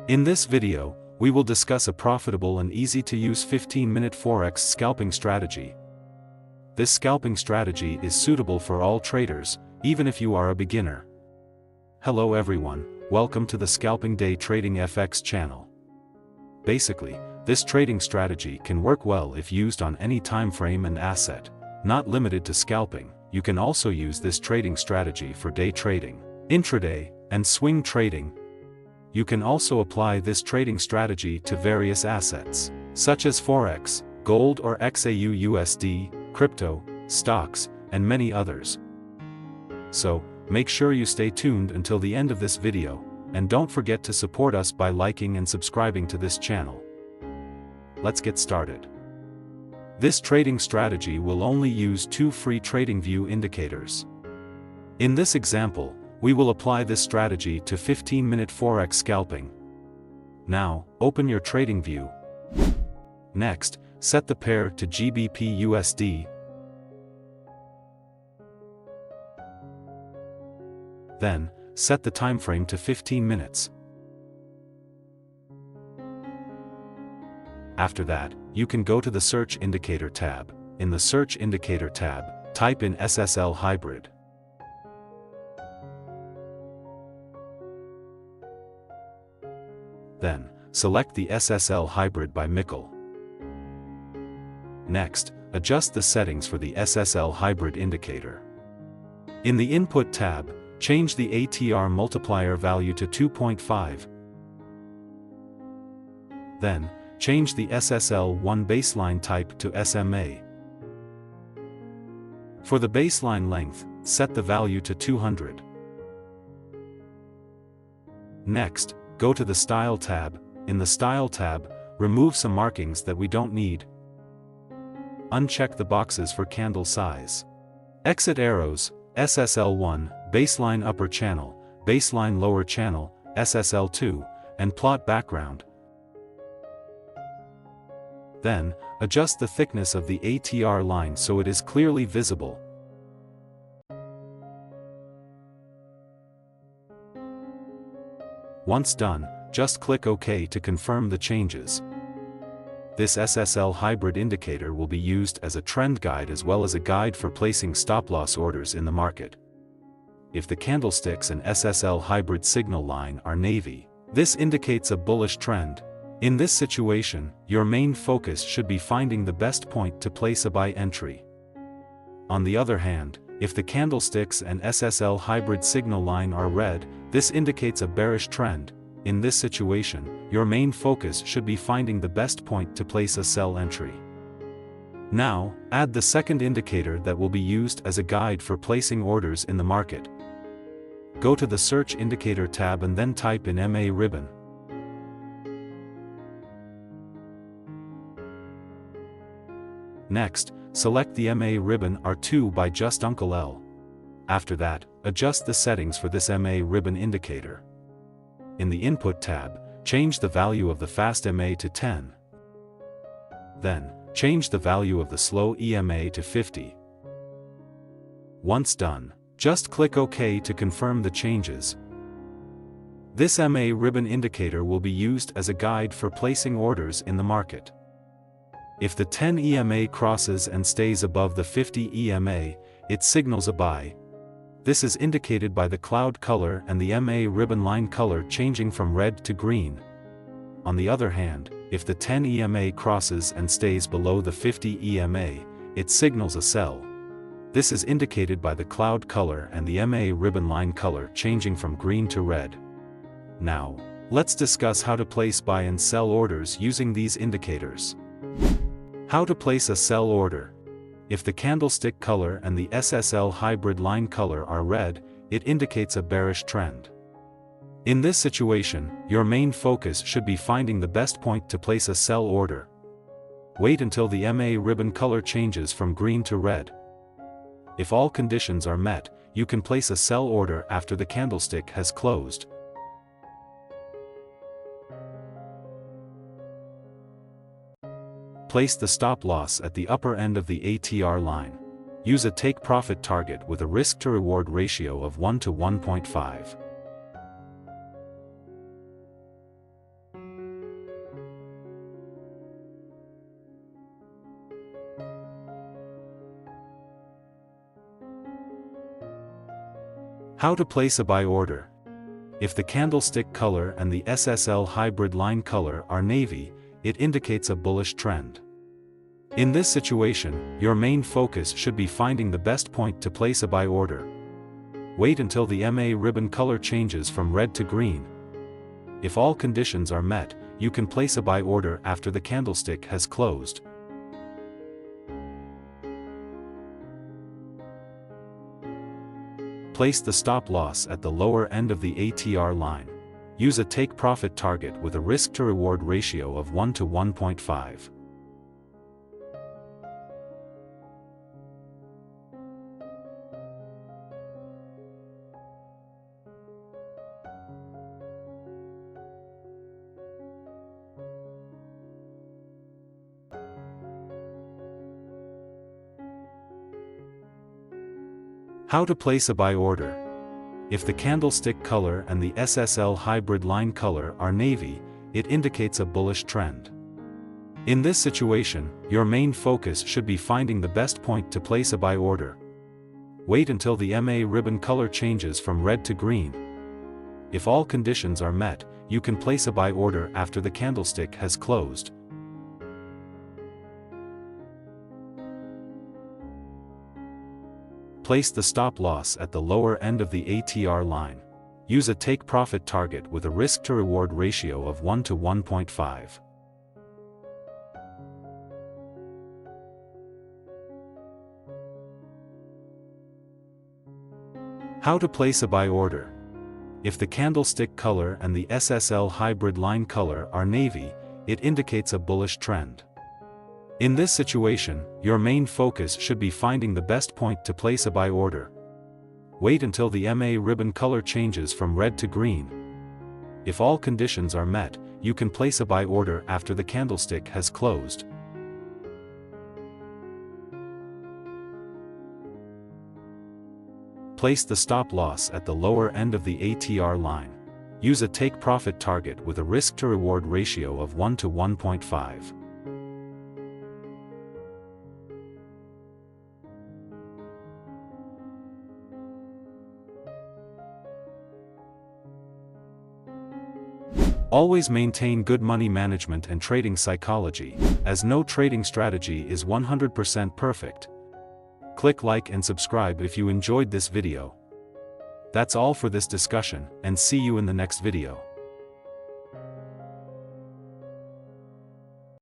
In this video, we will discuss a profitable and easy-to-use 15-minute forex scalping strategy. This scalping strategy is suitable for all traders, even if you are a beginner. Hello everyone, welcome to the Scalping Day Trading FX channel. Basically, this trading strategy can work well if used on any time frame and asset. Not limited to scalping, you can also use this trading strategy for day trading, intraday, and swing trading. You can also apply this trading strategy to various assets, such as forex, gold or xauusd, crypto, stocks, and many others. So, make sure you stay tuned until the end of this video, and don't forget to support us by liking and subscribing to this channel. Let's get started. This trading strategy will only use two free TradingView indicators. In this example, we will apply this strategy to 15-minute forex scalping. Now, open your TradingView. Next, set the pair to GBP/USD. Then, set the time frame to 15 minutes. After that, you can go to the Search Indicator tab. In the Search Indicator tab, type in SSL Hybrid. Then, select the SSL Hybrid by Mihkel. Next, adjust the settings for the SSL Hybrid indicator. In the Input tab, change the ATR multiplier value to 2.5. Then, change the SSL1 baseline type to SMA. For the baseline length, set the value to 200. Next, go to the Style tab. In the Style tab, remove some markings that we don't need. Uncheck the boxes for candle size. Exit arrows, SSL1, baseline upper channel, baseline lower channel, SSL2, and plot background. Then, adjust the thickness of the ATR line so it is clearly visible. Once done, just click OK to confirm the changes. This SSL Hybrid indicator will be used as a trend guide as well as a guide for placing stop-loss orders in the market. If the candlesticks and SSL Hybrid signal line are navy, this indicates a bullish trend. In this situation, your main focus should be finding the best point to place a buy entry. On the other hand, if the candlesticks and SSL Hybrid signal line are red, this indicates a bearish trend. In this situation, your main focus should be finding the best point to place a sell entry. Now, add the second indicator that will be used as a guide for placing orders in the market. Go to the Search Indicator tab and then type in MA ribbon. Next, select the MA ribbon R2 by just Uncle L. After that, adjust the settings for this MA ribbon indicator. In the Input tab, change the value of the fast MA to 10. Then, change the value of the slow EMA to 50. Once done, just click OK to confirm the changes. This MA ribbon indicator will be used as a guide for placing orders in the market. If the 10 EMA crosses and stays above the 50 EMA, it signals a buy. This is indicated by the cloud color and the MA ribbon line color changing from red to green. On the other hand, if the 10 EMA crosses and stays below the 50 EMA, it signals a sell. This is indicated by the cloud color and the MA ribbon line color changing from green to red. Now, let's discuss how to place buy and sell orders using these indicators. How to place a sell order. If the candlestick color and the SSL Hybrid line color are red, it indicates a bearish trend. In this situation, your main focus should be finding the best point to place a sell order. Wait until the MA ribbon color changes from green to red. If all conditions are met, you can place a sell order after the candlestick has closed. Place the stop loss at the upper end of the ATR line. Use a take profit target with a risk to reward ratio of 1 to 1.5. How to place a buy order. If the candlestick color and the SSL Hybrid line color are navy, it indicates a bullish trend. In this situation, your main focus should be finding the best point to place a buy order. Wait until the MA ribbon color changes from red to green. If all conditions are met, you can place a buy order after the candlestick has closed. Place the stop loss at the lower end of the ATR line. Use a take profit target with a risk to reward ratio of 1 to 1.5. How to place a buy order. If the candlestick color and the SSL Hybrid line color are navy, it indicates a bullish trend. In this situation, your main focus should be finding the best point to place a buy order. Wait until the MA ribbon color changes from red to green. If all conditions are met, you can place a buy order after the candlestick has closed. Place the stop loss at the lower end of the ATR line. Use a take profit target with a risk to reward ratio of 1 to 1.5. How to place a buy order. If the candlestick color and the SSL Hybrid line color are navy, it indicates a bullish trend. In this situation, your main focus should be finding the best point to place a buy order. Wait until the MA ribbon color changes from red to green. If all conditions are met, you can place a buy order after the candlestick has closed. Place the stop loss at the lower end of the ATR line. Use a take profit target with a risk to reward ratio of 1 to 1.5. Always maintain good money management and trading psychology, as no trading strategy is 100% perfect. Click like and subscribe if you enjoyed this video. That's all for this discussion, and see you in the next video.